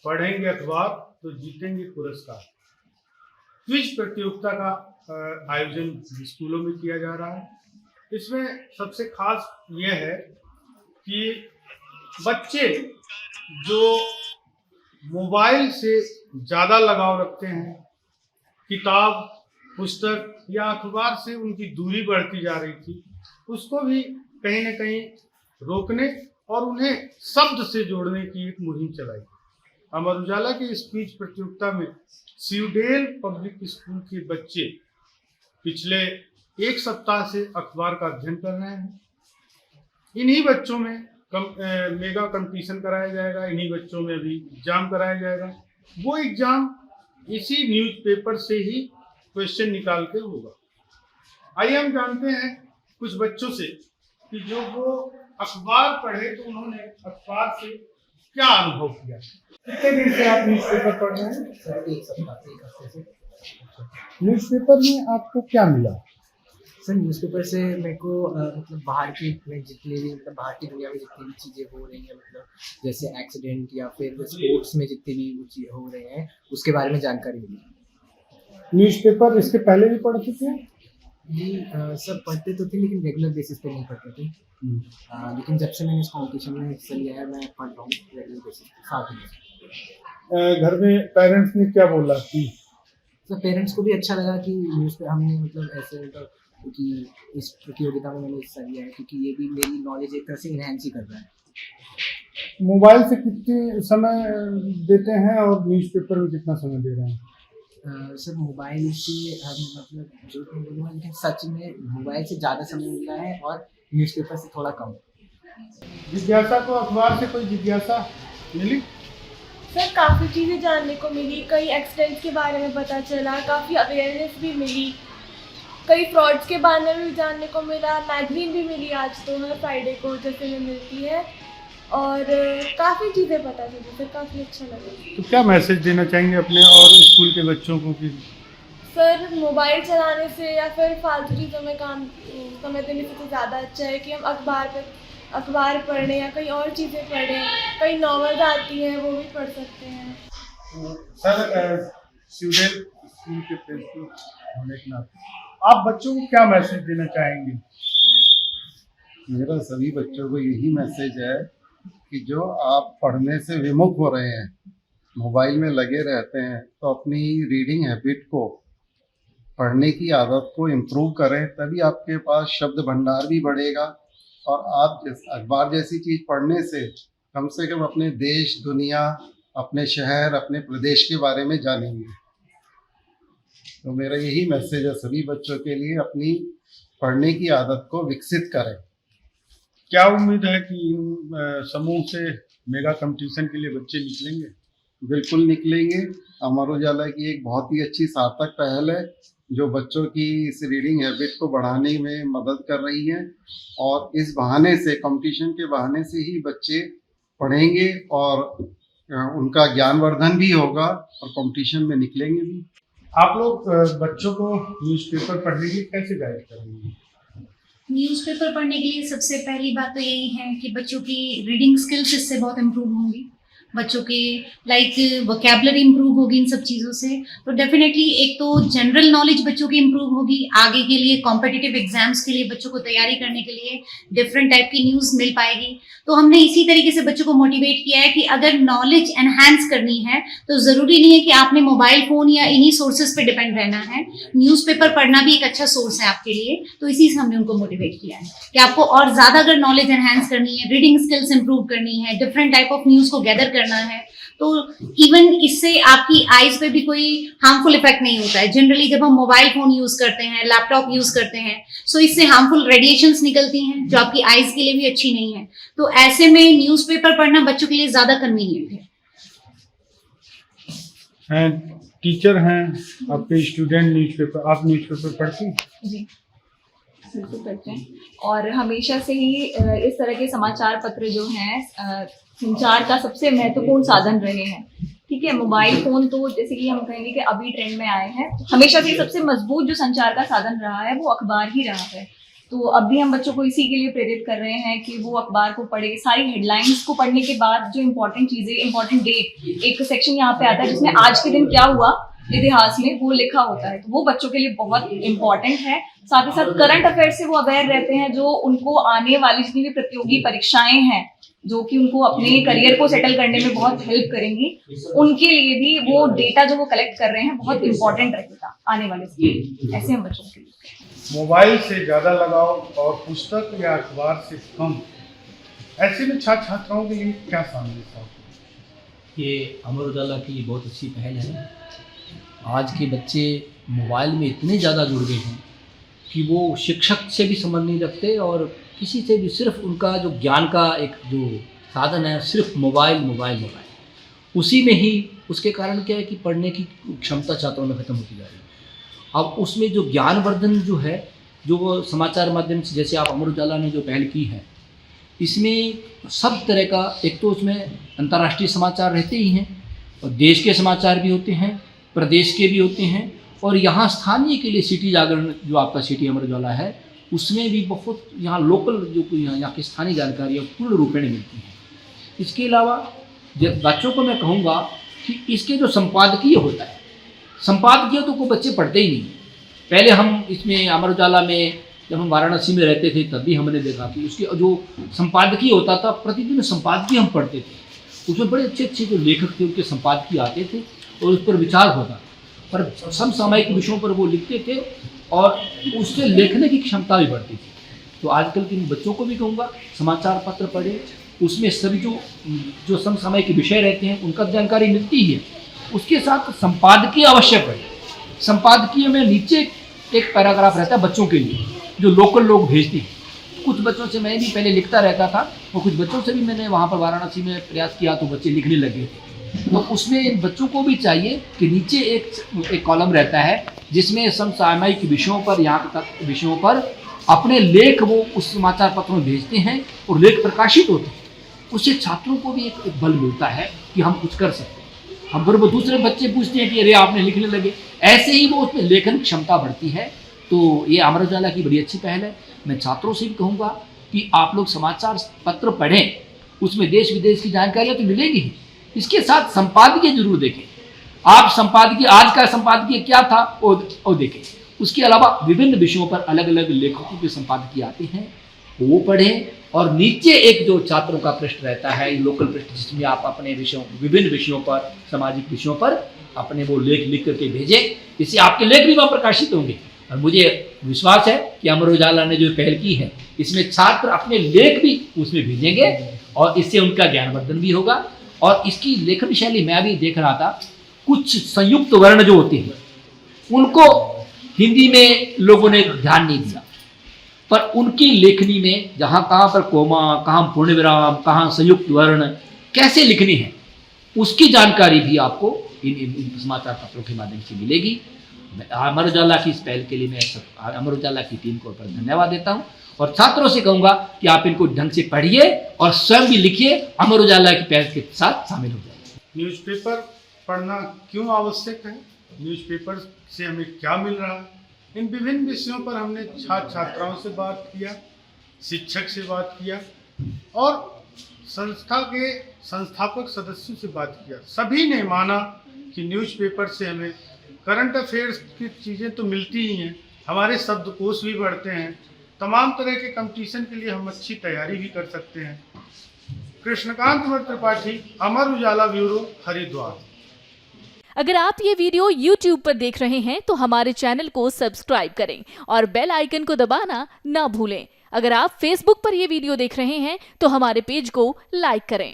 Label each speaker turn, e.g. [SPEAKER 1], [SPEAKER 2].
[SPEAKER 1] पढ़ेंगे अखबार तो जीतेंगे पुरस्कार। क्विज प्रतियोगिता का आयोजन स्कूलों में किया जा रहा है। इसमें सबसे खास यह है कि बच्चे जो मोबाइल से ज़्यादा लगाव रखते हैं, किताब, पुस्तक या अखबार से उनकी दूरी बढ़ती जा रही थी, उसको भी कहीं न कहीं रोकने और उन्हें शब्द से जोड़ने की एक मुहिम चलाई। अमर उजाला की इस क्विज प्रतियोगिता में स्यूडेल पब्लिक स्कूल के बच्चे पिछले एक सप्ताह से अखबार का अध्ययन कर रहे हैं। इन्हीं बच्चों में मेगा कंपटीशन कराया जाएगा, इन्हीं बच्चों में अभी एग्जाम कराया जाएगा। वो एग्जाम इसी न्यूज़पेपर से ही क्वेश्चन निकाल के होगा। आइए हम जानते हैं कुछ बच्चों से कि जो वो अखबार पढ़े तो उन्होंने अखबार से क्या अनुभव किया। कितने दिन से आप न्यूज़पेपर पढ़ रहे हैं?
[SPEAKER 2] सर एक सप्ताह से, एक हफ्ते से।
[SPEAKER 1] न्यूज़पेपर में आपको क्या मिला?
[SPEAKER 2] सर न्यूज़पेपर से मेरे को मतलब बाहर की में जितनी भी मतलब बाहर की दुनिया में जितनी भी चीज़ें हो रही हैं, मतलब जैसे एक्सीडेंट या फिर स्पोर्ट्स में जितनी भी वो चीज़ें हो रहे हैं उसके बारे में जानकारी मिली।
[SPEAKER 1] न्यूज़पेपर इसके पहले भी पढ़ते थे?
[SPEAKER 2] जी सर पढ़ते तो थे लेकिन रेगुलर बेसिस पे नहीं पढ़ते थे। लेकिन जब से मैंने इस कॉम्पिटिशन में हिस्सा लिया है मैं पढ़ रहा हूँ रेगुलर बेसिस पे 7 दिन।
[SPEAKER 1] घर में पेरेंट्स ने क्या बोला कि?
[SPEAKER 2] तो पेरेंट्स को भी अच्छा लगा कि न्यूज़ पे हमने मतलब ऐसे मतलब क्योंकि इस प्रतियोगिता में मैंने हिस्सा लिया है, क्योंकि ये भी मेरी नॉलेज एक तरह से इनहेंस ही कर रहा है।
[SPEAKER 1] मोबाइल से कितने समय देते हैं और न्यूज़पेपर में कितना समय दे रहे हैं?
[SPEAKER 2] सर मोबाइल से हम मतलब जो मैं बोलूँगा, लेकिन सच में मोबाइल से ज़्यादा समय मिल रहा है और न्यूज़पेपर से थोड़ा कम।
[SPEAKER 1] जिज्ञासा को अखबार से कोई जिज्ञासा मिली?
[SPEAKER 3] सर काफ़ी चीज़ें जानने को मिली, कई एक्सीडेंट्स के बारे में पता चला, काफ़ी अवेयरनेस भी मिली, कई फ्रॉड्स के बारे में भी जानने को मिला। मैगजीन भी मिली आज तो हर फ्राइडे को जैसे में मिलती है, और काफ़ी चीज़ें पता चली, फिर काफ़ी अच्छा लगा।
[SPEAKER 1] तो क्या मैसेज देना चाहेंगे अपने और स्कूल के बच्चों को कि?
[SPEAKER 3] सर मोबाइल चलाने से या फिर फालतू चीज़ों में काम समय देने से तो ज़्यादा अच्छा है कि हम अखबार पढ़ें या कई और चीज़ें पढ़ें, कई नॉवेल्स आती हैं वो भी पढ़ सकते हैं।
[SPEAKER 1] सर स्टूडेंट स्कूल के प्रिंसिपल होने के नाते आप बच्चों को क्या मैसेज देना चाहेंगे?
[SPEAKER 4] मेरा सभी बच्चों को यही मैसेज है कि जो आप पढ़ने से विमुख हो रहे हैं, मोबाइल में लगे रहते हैं, तो अपनी रीडिंग हैबिट को, पढ़ने की आदत को इम्प्रूव करें, तभी आपके पास शब्द भंडार भी बढ़ेगा और आप अखबार जैसी चीज़ पढ़ने से कम अपने देश, दुनिया, अपने शहर, अपने प्रदेश के बारे में जानेंगे। तो मेरा यही मैसेज है सभी बच्चों के लिए, अपनी पढ़ने की आदत को विकसित करें।
[SPEAKER 1] क्या उम्मीद है कि इन समूह से मेगा कंपटीशन के लिए बच्चे निकलेंगे?
[SPEAKER 4] बिल्कुल निकलेंगे। अमर उजाला की एक बहुत ही अच्छी सार्थक पहल है जो बच्चों की इस रीडिंग हैबिट को बढ़ाने में मदद कर रही है, और इस बहाने से, कंपटीशन के बहाने से ही बच्चे पढ़ेंगे और उनका ज्ञानवर्धन भी होगा और कंपटीशन में निकलेंगे भी।
[SPEAKER 1] आप लोग बच्चों को न्यूज़पेपर पढ़ने के लिए कैसे गाइड करेंगे?
[SPEAKER 5] न्यूज़पेपर पढ़ने के लिए सबसे पहली बात तो यही है कि बच्चों की रीडिंग स्किल्स इससे बहुत इम्प्रूव होंगी, बच्चों के वोकैबुलरी इम्प्रूव होगी इन सब चीज़ों से। तो डेफिनेटली एक तो जनरल नॉलेज बच्चों की इम्प्रूव होगी, आगे के लिए कॉम्पिटिटिव एग्जाम्स के लिए बच्चों को तैयारी करने के लिए डिफरेंट टाइप की न्यूज़ मिल पाएगी। तो हमने इसी तरीके से बच्चों को मोटिवेट किया है कि अगर नॉलेज एनहांस करनी है तो ज़रूरी नहीं है कि आपने मोबाइल फ़ोन या इन्हीं सोर्सेज पे डिपेंड रहना है, न्यूज़पेपर पढ़ना भी एक अच्छा सोर्स है आपके लिए। तो इसी से हमने उनको मोटिवेट किया है कि आपको और ज़्यादा अगर नॉलेज एनहांस करनी है, रीडिंग स्किल्स इंप्रूव करनी है, डिफरेंट टाइप ऑफ न्यूज़ को गैदर करना है, तो इवन इससे आपकी आईज पे भी कोई हार्मफुल इफेक्ट नहीं होता है। जनरली जब हम मोबाइल फोन यूज करते हैं, लैपटॉप यूज करते हैं, सो इससे हार्मफुल रेडिएशंस निकलती हैं जो आपकी आईज के लिए भी अच्छी नहीं है। तो ऐसे में न्यूज़पेपर पढ़ना बच्चों के लिए ज्यादा कन्वीनियंट है।
[SPEAKER 1] टीचर हैं आपके, स्टूडेंट न्यूज़पेपर, आप न्यूज़पेपर पढ़ती हैं?
[SPEAKER 6] जी बिल्कुल पढ़ते हैं, और हमेशा से ही इस तरह के समाचार पत्र जो हैं संचार का सबसे महत्वपूर्ण साधन रहे हैं। ठीक है, मोबाइल फोन तो जैसे कि हम कहेंगे कि अभी ट्रेंड में आए हैं, हमेशा से सबसे मजबूत जो संचार का साधन रहा है वो अखबार ही रहा है। तो अब भी हम बच्चों को इसी के लिए प्रेरित कर रहे हैं कि वो अखबार को पढ़े। सारी हेडलाइंस को पढ़ने के बाद जो इम्पोर्टेंट चीजें, इम्पोर्टेंट डेट, एक सेक्शन यहाँ पे आता है जिसमें आज के दिन क्या हुआ इतिहास में वो लिखा होता है, तो वो बच्चों के लिए बहुत इम्पोर्टेंट है। साथ ही साथ करंट अफेयर से वो अवेयर रहते हैं, जो उनको आने वाली जितनी भी प्रतियोगी परीक्षाएं हैं जो कि उनको अपने करियर को सेटल करने में बहुत हेल्प करेंगी, उनके लिए भी वो डेटा जो वो कलेक्ट कर रहे हैं बहुत इंपॉर्टेंट रहेगा आने वाले समय। ऐसे हम बच्चों के लिए
[SPEAKER 1] मोबाइल से ज़्यादा लगाव और पुस्तक या अखबार से कम, ऐसे में छात्र छात्राओं के लिए क्या संदेश है?
[SPEAKER 7] ये अमर उजाला की बहुत अच्छी पहल है। आज के बच्चे मोबाइल में इतने ज़्यादा जुड़ गए हैं कि वो शिक्षक से भी संबंध नहीं रखते और किसी से भी, सिर्फ उनका जो ज्ञान का एक जो साधन है सिर्फ मोबाइल। उसी में ही, उसके कारण क्या है कि पढ़ने की क्षमता छात्रों में ख़त्म होती जा रही है। अब उसमें जो ज्ञानवर्धन जो है, जो वो समाचार माध्यम से, जैसे आप अमर उजाला ने जो पहल की है, इसमें सब तरह का, एक तो उसमें अंतर्राष्ट्रीय समाचार रहते ही हैं और देश के समाचार भी होते हैं, प्रदेश के भी होते हैं, और यहाँ स्थानीय के लिए सिटी जागरण जो आपका सिटी अमर उजाला है उसमें भी बहुत यहाँ लोकल जो यहाँ की स्थानीय जानकारी है पूर्ण रूपेण मिलती है। इसके अलावा बच्चों को मैं कहूँगा कि इसके जो संपादकीय होता है, संपादकीय तो कोई बच्चे पढ़ते ही नहीं। पहले हम इसमें अमर उजाला में जब हम वाराणसी में रहते थे तब भी हमने देखा कि उसके जो संपादकीय होता था, प्रतिदिन संपादकीय हम पढ़ते थे। उसमें बड़े अच्छे अच्छे जो लेखक थे उनके संपादकीय आते थे और उस पर विचार होता था, पर समसामयिक विषयों पर वो लिखते थे और उससे लिखने की क्षमता भी बढ़ती थी। तो आजकल के बच्चों को भी कहूँगा समाचार पत्र पढ़े, उसमें सभी जो समसामयिक विषय रहते हैं उनका जानकारी मिलती ही है। उसके साथ संपादकीय अवश्य पढ़े। संपादकीय में नीचे एक पैराग्राफ रहता है बच्चों के लिए जो लोकल लोग भेजते हैं। कुछ बच्चों से मैं भी पहले लिखता रहता था और कुछ बच्चों से भी मैंने वहाँ पर वाराणसी में प्रयास किया तो बच्चे लिखने लगे थे। तो उसमें इन बच्चों को भी चाहिए कि नीचे एक कॉलम रहता है जिसमें समसामयिक विषयों पर, यहाँ तक विषयों पर अपने लेख वो उस समाचार पत्र में भेजते हैं और लेख प्रकाशित होते हैं। उससे छात्रों को भी एक बल मिलता है कि हम कुछ कर सकते हैं। हम फिर वो दूसरे बच्चे पूछते हैं कि अरे आपने लिखने लगे, ऐसे ही वो उसमें लेखन क्षमता बढ़ती है। तो ये अमर उजाला की बड़ी अच्छी पहल है। मैं छात्रों से भी कहूँगा कि आप लोग समाचार पत्र पढ़ें, उसमें देश विदेश की जानकारियाँ तो मिलेगी ही, इसके साथ संपादकीय जरूर देखें। आप संपादकीय, आज का संपादकीय क्या था वो देखें। उसके अलावा विभिन्न विषयों पर अलग अलग लेखकों के संपादकीय आते हैं, वो पढ़ें। और नीचे एक जो छात्रों का पृष्ठ रहता है, लोकल पृष्ठ, जिसमें आप अपने विषयों, विभिन्न विषयों पर, सामाजिक विषयों पर अपने वो लेख लिख करके भेजें। इससे आपके लेख भी वहाँ प्रकाशित होंगे। और मुझे विश्वास है कि अमर उजाला ने जो पहल की है इसमें छात्र अपने लेख भी उसमें भेजेंगे और इससे उनका ज्ञानवर्धन भी होगा। और इसकी लेखन शैली मैं भी देख रहा था, कुछ संयुक्त वर्ण जो होते हैं उनको हिंदी में लोगों ने ध्यान नहीं दिया, पर उनकी लेखनी में जहाँ कहाँ पर कोमा, कहाँ पूर्ण विराम, कहाँ संयुक्त वर्ण कैसे लिखनी है, उसकी जानकारी भी आपको इन समाचार पत्रों के माध्यम से मिलेगी। अमर उजाला की इस पहल के लिए मैं अमर उजाला की टीम को धन्यवाद देता हूँ और छात्रों से कहूँगा कि आप इनको ढंग से पढ़िए और स्वयं भी लिखिए, अमर उजाला की पहल के साथ शामिल हो जाइए।
[SPEAKER 1] न्यूज़पेपर पढ़ना क्यों आवश्यक है, न्यूज़पेपर से हमें क्या मिल रहा है, इन विभिन्न विषयों पर हमने छात्र छात्राओं से बात किया, शिक्षक से बात किया और संस्था के संस्थापक सदस्यों से बात किया। सभी ने माना कि न्यूज़पेपर से हमें करंट अफेयर्स की चीज़ें तो मिलती ही हैं, हमारे शब्दकोश भी बढ़ते हैं, तमाम तरह के कंपटीशन के लिए हम अच्छी तैयारी भी कर सकते हैं। कृष्णकांत त्रिपाठी, अमर उजाला ब्यूरो, हरिद्वार।
[SPEAKER 8] अगर आप ये वीडियो YouTube पर देख रहे हैं तो हमारे चैनल को सब्सक्राइब करें और बेल आइकन को दबाना ना भूलें। अगर आप Facebook पर ये वीडियो देख रहे हैं तो हमारे पेज को लाइक करें।